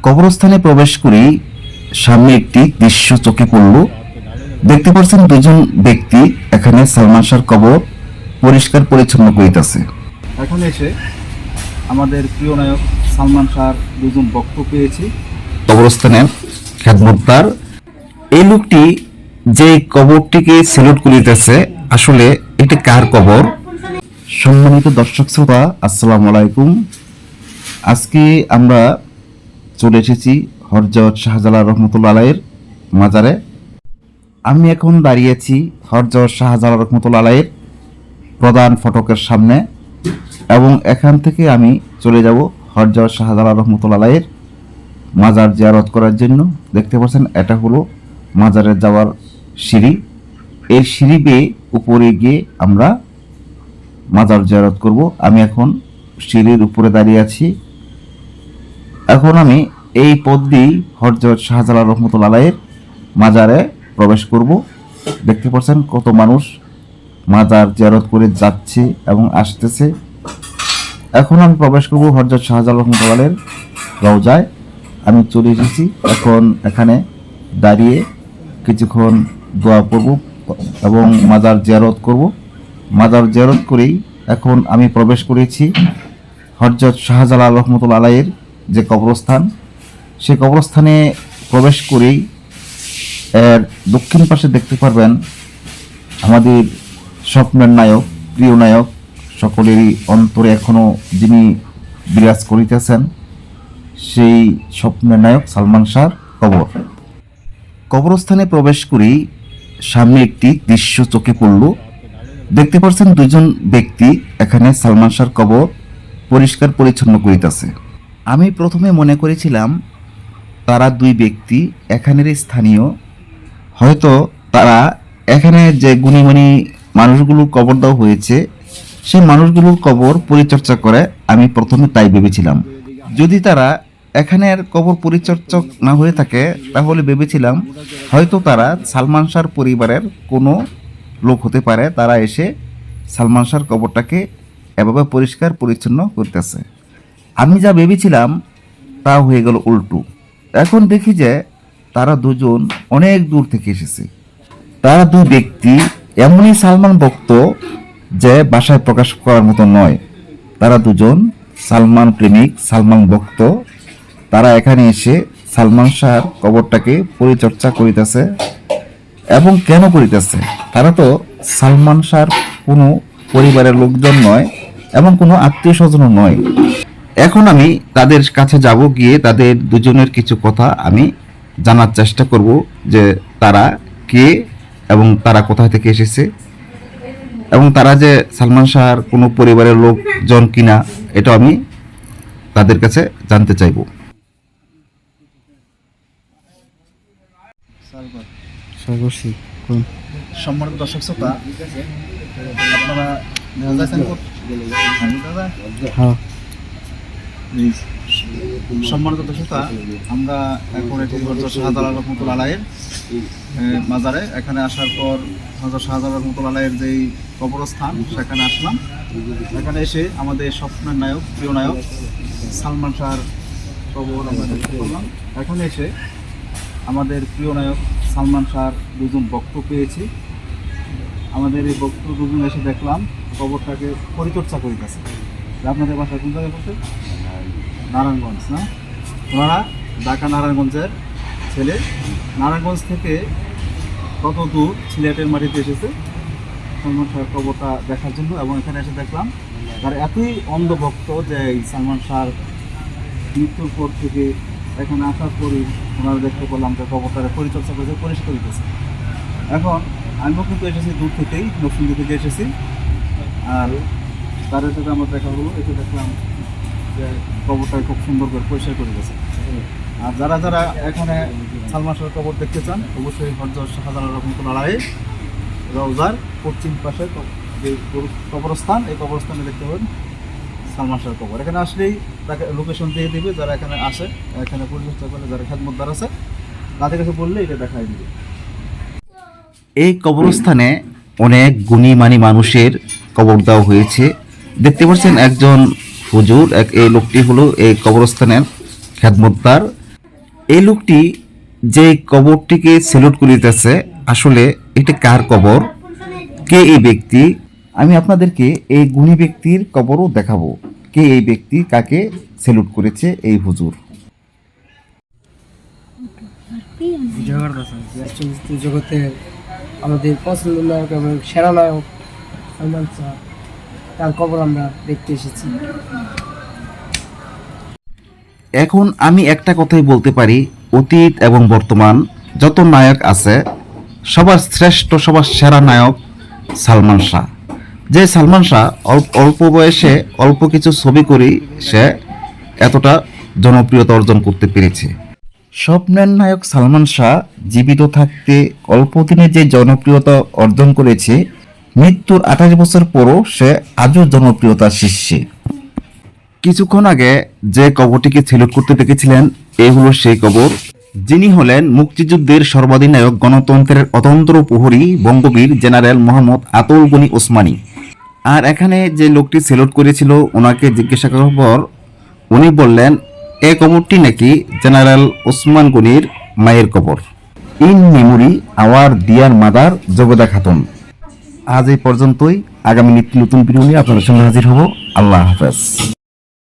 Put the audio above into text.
কবরস্থানে প্রবেশ করেই সামনে একটি দৃশ্য চোখে পড়ল। দেখতে পাচ্ছেন দুজন ব্যক্তি এখানে সালমান শাহর কবর পরিষ্কার পরিচ্ছন্ন করিতেছে। এখন এসে আমাদের প্রিয় নায়ক সালমান শাহর দুজন বক্ত পেয়েছি। কবরস্থানের খেদমতদার এই লোকটি যে কবরটিকে সেলুট করিতেছে, আসলে এটি কার কবর? সম্মানিত দর্শক শ্রোতা, আসসালামু আলাইকুম। আজকে আমরা চলে এসেছি হযরত শাহজালাল রহমতুল্লাহ আলাইহির মাজারে। আমি এখন দাঁড়িয়েছি হযরত শাহজালাল রহমতুল্লাহ আলাইহির প্রধান ফটকের সামনে, এবং এখান থেকে আমি চলে যাব হযরত শাহজালাল রহমতুল্লাহ আলাইহির মাজার জিয়ারত করার জন্য। দেখতে পাচ্ছেন এটা হলো মাজারে যাওয়ার সিঁড়ি। এই সিঁড়ি বেয়ে উপরে গিয়ে আমরা মাজার জিয়ারত করব। আমি এখন সিঁড়ির উপরে দাঁড়িয়ে আছি। এখন আমি এই পথ দিয়েই হযরত শাহজালাল রহমতুল্লাহ আলাইহির মাজারে প্রবেশ করব। দেখতে পাচ্ছেন কত মানুষ মাজার জিয়ারত করে যাচ্ছে এবং আসতেছে। এখন আমি প্রবেশ করব হযরত শাহজালাল রহমতুল্লাহ আলাইহির রওজায়। আমি চলে এসেছি। এখন এখানে দাঁড়িয়ে কিছুক্ষণ দোয়া করব এবং মাজার জিয়ারত করব। মাজার জিয়ারত করেই এখন আমি প্রবেশ করেছি হযরত শাহজালাল রহমতুল্লাহ আলাইহির যে কবরস্থান, সেই কবরস্থানে প্রবেশ করেই এর দক্ষিণ পাশে দেখতে পারবেন আমাদের স্বপ্নের নায়ক, প্রিয় নায়ক, সকলেরই অন্তরে এখনো যিনি বিরাজ করিতেছেন, সেই স্বপ্নের নায়ক সালমান শাহর কবর। কবরস্থানে প্রবেশ করেই সামনে একটি দৃশ্য চোখে পড়ল। দেখতে পাচ্ছেন দুজন ব্যক্তি এখানে সালমান শাহর কবর পরিষ্কার পরিচ্ছন্ন করিতেছে। আমি প্রথমে মনে করেছিলাম তারা দুই ব্যক্তি এখানের স্থানীয়, হয়তো তারা এখানে যে গুণীমানী মানুষগুলো কবর দেওয়া হয়েছে সেই মানুষগুলোর কবর পরিচর্যা করে, আমি প্রথমে তাই ভেবেছিলাম। যদি তারা এখানের কবর পরিচর্যক না হয়ে থাকে তাহলে ভেবেছিলাম হয়তো তারা সালমান শাহর পরিবারের কোনো লোক হতে পারে, তারা এসে সালমান শাহর কবরটাকে এভাবে পরিষ্কার পরিচ্ছন্ন করতেছে। আমি যা ভেবেছিলাম তা হয়ে গেল উল্টো। এখন দেখি যে তারা দুজন অনেক দূর থেকে এসেছে। তারা দুই ব্যক্তি এমনই সালমান ভক্ত যে ভাষায় প্রকাশ করার মতো নয়। তারা দুজন সালমান প্রেমিক, সালমান ভক্ত। তারা এখানে এসে সালমান শাহর কবরটাকে পরিচর্যা করিতেছে। এবং কেন করিতেছে? তারা তো সালমান শাহর কোনো পরিবারের লোকজন নয় এবং কোনো আত্মীয় স্বজনও নয়। এখন আমি তাদের কাছে যাব, গিয়ে তাদের দুজনের কিছু কথা আমি জানার চেষ্টা করব যে তারা কে এবং তারা কোথা থেকে এসেছে, এবং তারা যে সালমান শাহর কোনো পরিবারের লোকজন কিনা এটা আমি তাদের কাছে জানতে চাইব। সম্মানিত দর্শক শ্রোতা, আপনারা সম্মানিত দর্শক শ্রোতা, আমরা এখন এটি হযরত শাহজালাল রহমতুল্লাহ আলাইহির মাজারে। এখানে আসার পর হযরত শাহজালাল রহমতুল্লাহ আলাইহির যেই কবরস্থান সেখানে আসলাম। এখানে এসে আমাদের স্বপ্নের নায়ক, প্রিয় নায়ক সালমান শাহর কবর আমরা দেখতে পেলাম। এখানে এসে আমাদের প্রিয় নায়ক সালমান শাহর দুজন বক্ত পেয়েছি। আমাদের এই বক্ত দুজন এসে দেখলাম কবরটাকে পরিচর্যা করিতেছে। আপনাদের বাসা কোন জায়গায় বলতে? নারায়ণগঞ্জ, না? ওনারা ঢাকা নারায়ণগঞ্জের ছেলে। নারায়ণগঞ্জ থেকে কত দূর সিলেটের মাটিতে এসেছে সালমান শাহর কবরটা দেখার জন্য, এবং এখানে এসে দেখলাম তার এতই অন্ধভক্ত যে এই সালমান শাহর মৃত্যুর পর থেকে এখানে আসার পরই ওনারা দেখতে পেলাম যে কবরটাকে পরিচর্যা করে পরিষ্কার করতেছে। এখন আমিও কিন্তু এসেছি দূর থেকেই, নরসিংদী থেকে এসেছি। আর তাদের সাথে আমার দেখা হলো, এসে দেখলাম যে কবরটাকে খুব সুন্দর করে পরিষ্কার করে গেছে। আর যারা যারা এখানে সালমান শাহর কবর দেখতে চান অবশ্যই হযরত শাহজালাল রহমতুল্লাহ আলাইহির রওজার পশ্চিম পাশে যে কবরস্থান, এই কবরস্থানে দেখতে পাবেন সালমান শাহর কবর। এখানে আসলেই তাকে লোকেশন দিয়ে দিবে, যারা এখানে আসে, এখানে পরিচর্যা করে, যারা খেদমতদার আছে তাদের কাছে বললে এটা দেখাই দিবে। এই কবরস্থানে অনেক গুণীমানী মানুষের কবর দেওয়া হয়েছে। দেখতে পাচ্ছেন একজন হুজুর, এই লোকটি হলো এই কবরস্থানের খেদমতদার। এই লোকটি যে কবরটিকে সেলুট করিতেছে আসলে এটি কার কবর, কে এই ব্যক্তি, আমি আপনাদেরকে এই গুণী ব্যক্তির কবরও দেখাবো। কে এই ব্যক্তি, কাকে সেলুট করেছে এই হুজুর। জগতের আমাদের পছন্দ নায়ক এবং সেরা নায়ক সালমান শাহ, তার কবর আমরা দেখতে এসেছি। এখন আমি একটা কথাই বলতে পারি, অতীত এবং বর্তমান যত নায়ক আছে সবার শ্রেষ্ঠ, সবার সেরা নায়ক সালমান শাহ। যে সালমান শাহ অল্প বয়সে অল্প কিছু ছবি করেই সে এতটা জনপ্রিয়তা অর্জন করতে পেরেছে। স্বপ্নের নায়ক সালমান শাহ জীবিত থাকতে অল্প দিনে যে জনপ্রিয়তা অর্জন করেছে, মৃত্যুর 28 বছর পরও সে আজও জনপ্রিয়তার শীর্ষে। কিছুক্ষণ আগে যে কবরটিকে সেলুট করতে দেখেছিলেন, এই হলো সেই কবর। যিনি হলেন মুক্তিযুদ্ধের সর্বাধিনায়ক, গণতন্ত্রের অতন্ত্র প্রহরী বঙ্গবীর জেনারেল মোহাম্মদ আতাউল গনি ওসমানী। আর এখানে যে লোকটি সেলুট করেছিল ওনাকে জিজ্ঞাসা করার পর উনি বললেন এই কবরটি নাকি জেনারেল ওসমান গনির মায়ের কবর। In memory our dear mother Jobeda Khatun. আজ এই পর্যন্তই। আগামী নিত্য নতুন ভিডিও নিয়ে আপনাদের সঙ্গে হাজির হব। আল্লাহ হাফেজ।